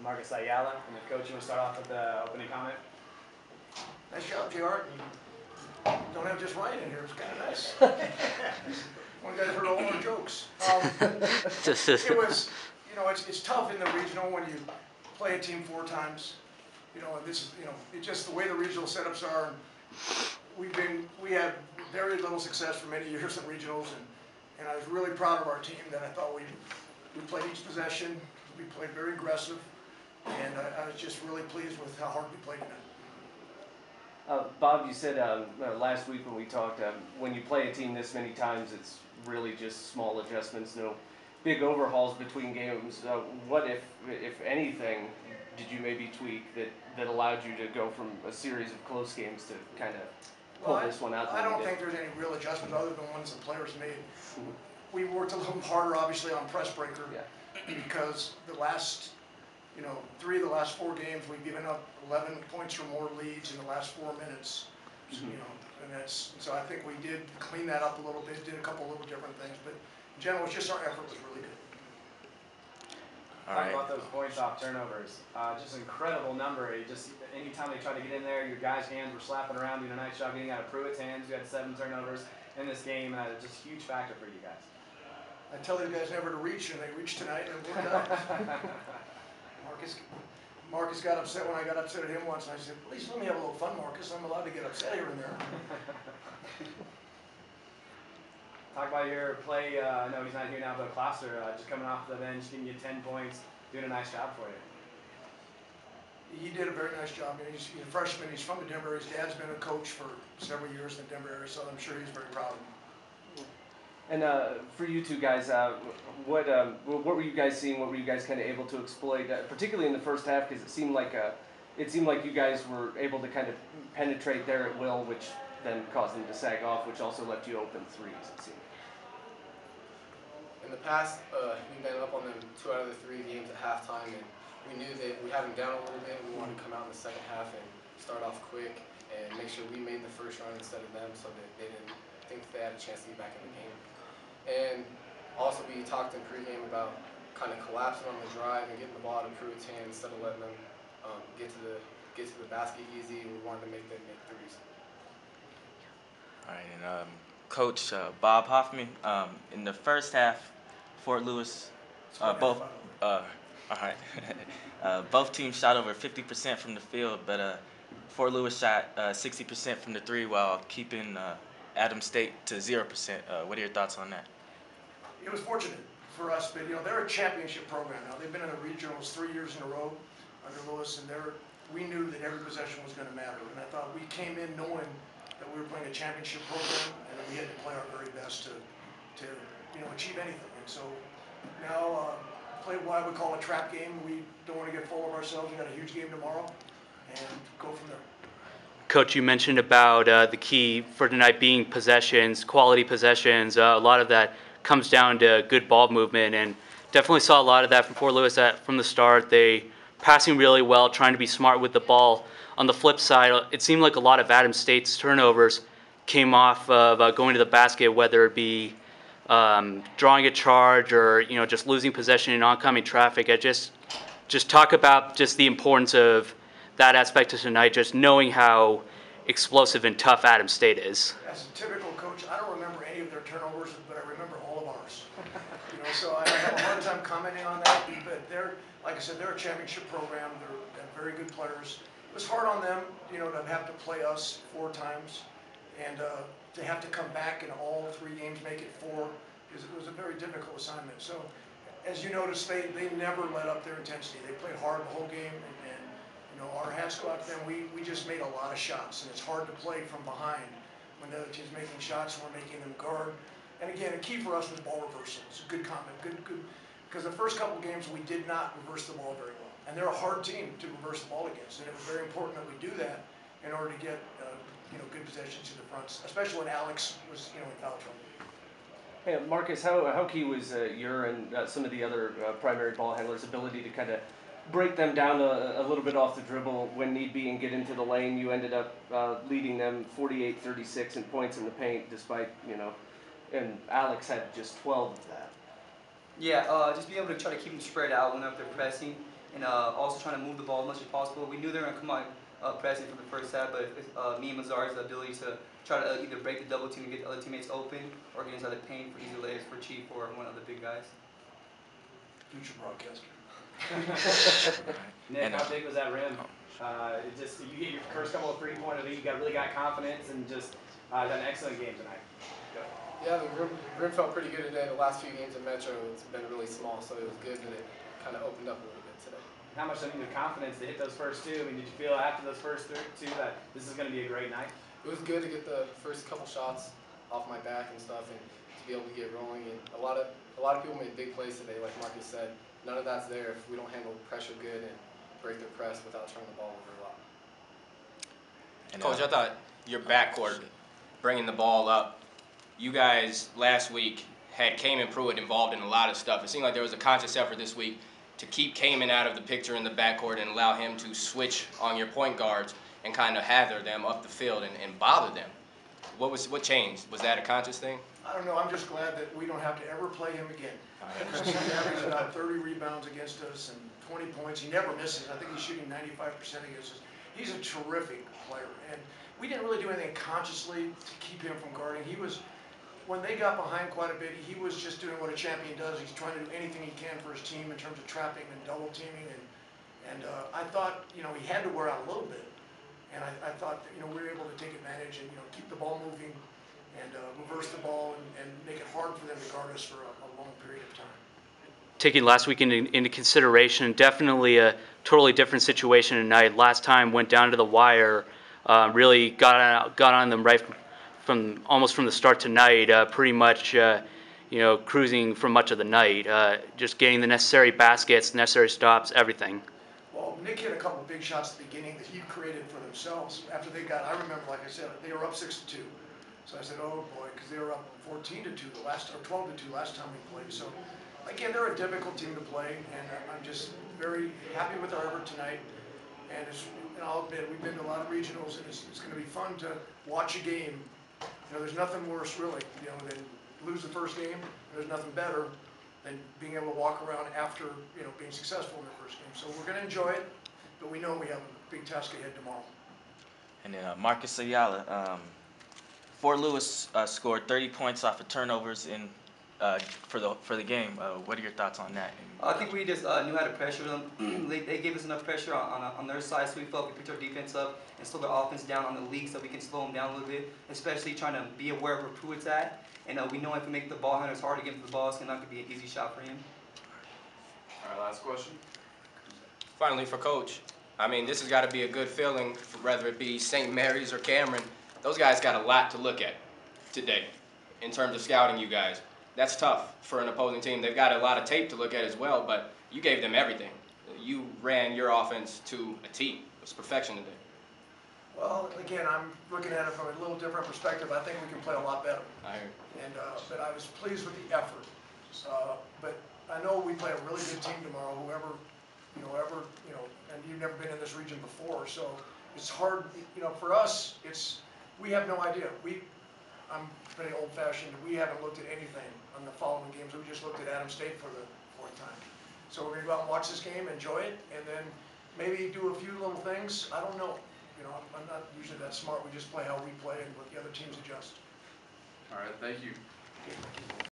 Marcus Ayala. And the coach, you want to start off with the opening comment? Nice job, JR. Don't have just Ryan in here. It's kind of nice. One guy heard all our jokes. It was, it's tough in the regional when you play a team 4 times. And this is, it's just the way the regional setups are. We had very little success for many years in regionals, and I was really proud of our team that I thought we played each possession. We played very aggressive, and I was just really pleased with how hard we played tonight. Bob, you said last week when we talked, when you play a team this many times, it's really just small adjustments, no big overhauls between games. What, if anything, did you maybe tweak that allowed you to go from a series of close games to kind of pull this one out? I don't think there's any real adjustments other than ones the players made. We worked a little harder, obviously, on press breaker because the last, 3 of the last 4 games we've given up 11 points or more leads in the last 4 minutes. And so I think we did clean that up a little bit, did a couple little different things, but in general, it's just our effort was really good. Talk about those points off turnovers. Just an incredible number. Anytime they tried to get in there, your guys' hands were slapping around, doing a nice job getting out of Pruitt's hands. You had 7 turnovers in this game, and that is just a huge factor for you guys. I tell these guys never to reach, and they reached tonight, and it worked out. Marcus got upset when I got upset at him once, and I said, please let me have a little fun, Marcus. I'm allowed to get upset here and there. Talk about your play. I know he's not here now, but Classer just coming off the bench, giving you 10 points, doing a nice job for you. He did a very nice job. He's a freshman. He's from the Denver area. His dad's been a coach for several years in the Denver area, so I'm sure he's very proud of him. And for you two guys, what were you guys seeing? What were you guys kind of able to exploit, particularly in the first half? Because it seemed like you guys were able to kind of penetrate there at will, which then caused them to sag off, which also left you open threes. It seemed. In the past, we've been up on them 2 out of the 3 games at halftime, and we knew that we had them down a little bit. We wanted to come out in the second half and start off quick and make sure we made the first run instead of them, so that they didn't think that they had a chance to get back in the game. And also, we talked in pregame about kind of collapsing on the drive and getting the ball out of Pruitt's hand instead of letting them get to the basket easy. We wanted to make them make threes. All right, and Coach Bob Hoffman, in the first half, Fort Lewis, both teams shot over 50% from the field, but Fort Lewis shot 60% from the 3 while keeping Adams State to 0%. What are your thoughts on that? It was fortunate for us, but they're a championship program now. They've been in the regionals 3 years in a row under Lewis, and we knew that every possession was going to matter. And I thought we came in knowing that we were playing a championship program, and that we had to play our very best to achieve anything. And so now play what I would call a trap game. We don't want to get full of ourselves. We got a huge game tomorrow, and go from there. Coach, you mentioned about the key for tonight being possessions, quality possessions. A lot of that comes down to good ball movement, and definitely saw a lot of that from Fort Lewis from the start. They passing really well, trying to be smart with the ball. On the flip side, it seemed like a lot of Adams State's turnovers came off of going to the basket, whether it be drawing a charge or just losing possession in oncoming traffic. I just talk about just the importance of that aspect of tonight, just knowing how explosive and tough Adams State is. As a typical coach, I don't remember any of their turnovers, but I remember all of ours. So I have a hard time commenting on that, but like I said, they're a championship program. They're very good players. It was hard on them, to have to play us 4 times, and to have to come back in all 3 games, make it 4, because it was a very difficult assignment. So, as you noticed, they never let up their intensity. They played hard the whole game, and our hats go out to them. We just made a lot of shots, and it's hard to play from behind when the other team's making shots and we're making them guard. And again, a key for us was ball reversal. It's a good comment, good, because the first couple games we did not reverse the ball very well, and they're a hard team to reverse the ball against, and it was very important that we do that in order to get good possessions to the fronts, especially when Alex was in foul trouble. Hey, Marcus, how key was your and some of the other primary ball handlers' ability to kind of break them down a little bit off the dribble when need be and get into the lane? You ended up leading them 48-36 in points in the paint, despite and Alex had just 12 of that. Yeah, just be able to try to keep them spread out when they're pressing, and also trying to move the ball as much as possible. We knew they were going to come out pressing for the first half, but me and Mazar's ability to try to either break the double team and get the other teammates open, or get inside the paint for easy layups for Chief or one of the big guys. Future broadcaster. Nick, how big was that rim? You get your first couple of three-pointer lead, you really got confidence, and just had an excellent game tonight. Go. Yeah, the rim felt pretty good today. The last few games in Metro, it's been really small, so it was good that it kind of opened up a little bit today. How much, the confidence to hit those first two? Did you feel after those first two that this is going to be a great night? It was good to get the first couple shots off my back and stuff, and to be able to get rolling. And a lot of people made big plays today, like Marcus said. None of that's there if we don't handle pressure good and break their press without turning the ball over a lot. And Coach, I thought your backcourt, bringing the ball up, you guys last week had Kamen Pruitt involved in a lot of stuff. It seemed like there was a conscious effort this week to keep Kamen out of the picture in the backcourt and allow him to switch on your point guards and kind of hather them up the field and bother them. What changed? Was that a conscious thing? I don't know. I'm just glad that we don't have to ever play him again. Because he averages about 30 rebounds against us and 20 points. He never misses. I think he's shooting 95% against us. He's a terrific player. And we didn't really do anything consciously to keep him from guarding. When they got behind quite a bit, he was just doing what a champion does. He's trying to do anything he can for his team in terms of trapping and double teaming. And I thought, he had to wear out a little bit. And I thought, we were able to take advantage and, keep the ball moving and reverse the ball and make it hard for them to guard us for a long period of time. Taking last week into consideration, definitely a totally different situation tonight. Last time went down to the wire, really got on them right from almost from the start tonight. Pretty much, cruising for much of the night, just getting the necessary baskets, necessary stops, everything. Well, Nick hit a couple big shots at the beginning that he created for themselves. After they got, I remember, like I said, they were up 6-2. So I said, oh boy, because they were up 14-2 or 12-2 last time we played. So again, they're a difficult team to play, and I'm just very happy with our effort tonight. And I'll admit, we've been to a lot of regionals, and it's going to be fun to watch a game. There's nothing worse really, than lose the first game. There's nothing better than being able to walk around after, being successful in the first game. So we're going to enjoy it, but we know we have a big task ahead tomorrow. And then Marcus Ayala, Fort Lewis scored 30 points off of turnovers for the game. What are your thoughts on that? I think we just knew how to pressure them. They gave us enough pressure on their side, so we felt we picked our defense up and slowed our offense down on the league so we can slow them down a little bit, especially trying to be aware of where Pruitt's at. And we know if we make the ball handlers hard to get him to the ball, it's not going to be an easy shot for him. All right, last question. Finally, for Coach, this has got to be a good feeling, whether it be St. Mary's or Cameron. Those guys got a lot to look at today in terms of scouting you guys. That's tough for an opposing team. They've got a lot of tape to look at as well, but you gave them everything. You ran your offense to a T. It was perfection today. Well, again, I'm looking at it from a little different perspective. I think we can play a lot better. I hear. And but I was pleased with the effort. But I know we play a really good team tomorrow. Whoever, and you've never been in this region before, so it's hard. For us, we have no idea. I'm pretty old-fashioned. We haven't looked at anything on the following games. We just looked at Adams State for the fourth time. So we're gonna go out and watch this game, enjoy it, and then maybe do a few little things. I don't know. I'm not usually that smart. We just play how we play and let the other teams adjust. All right, thank you.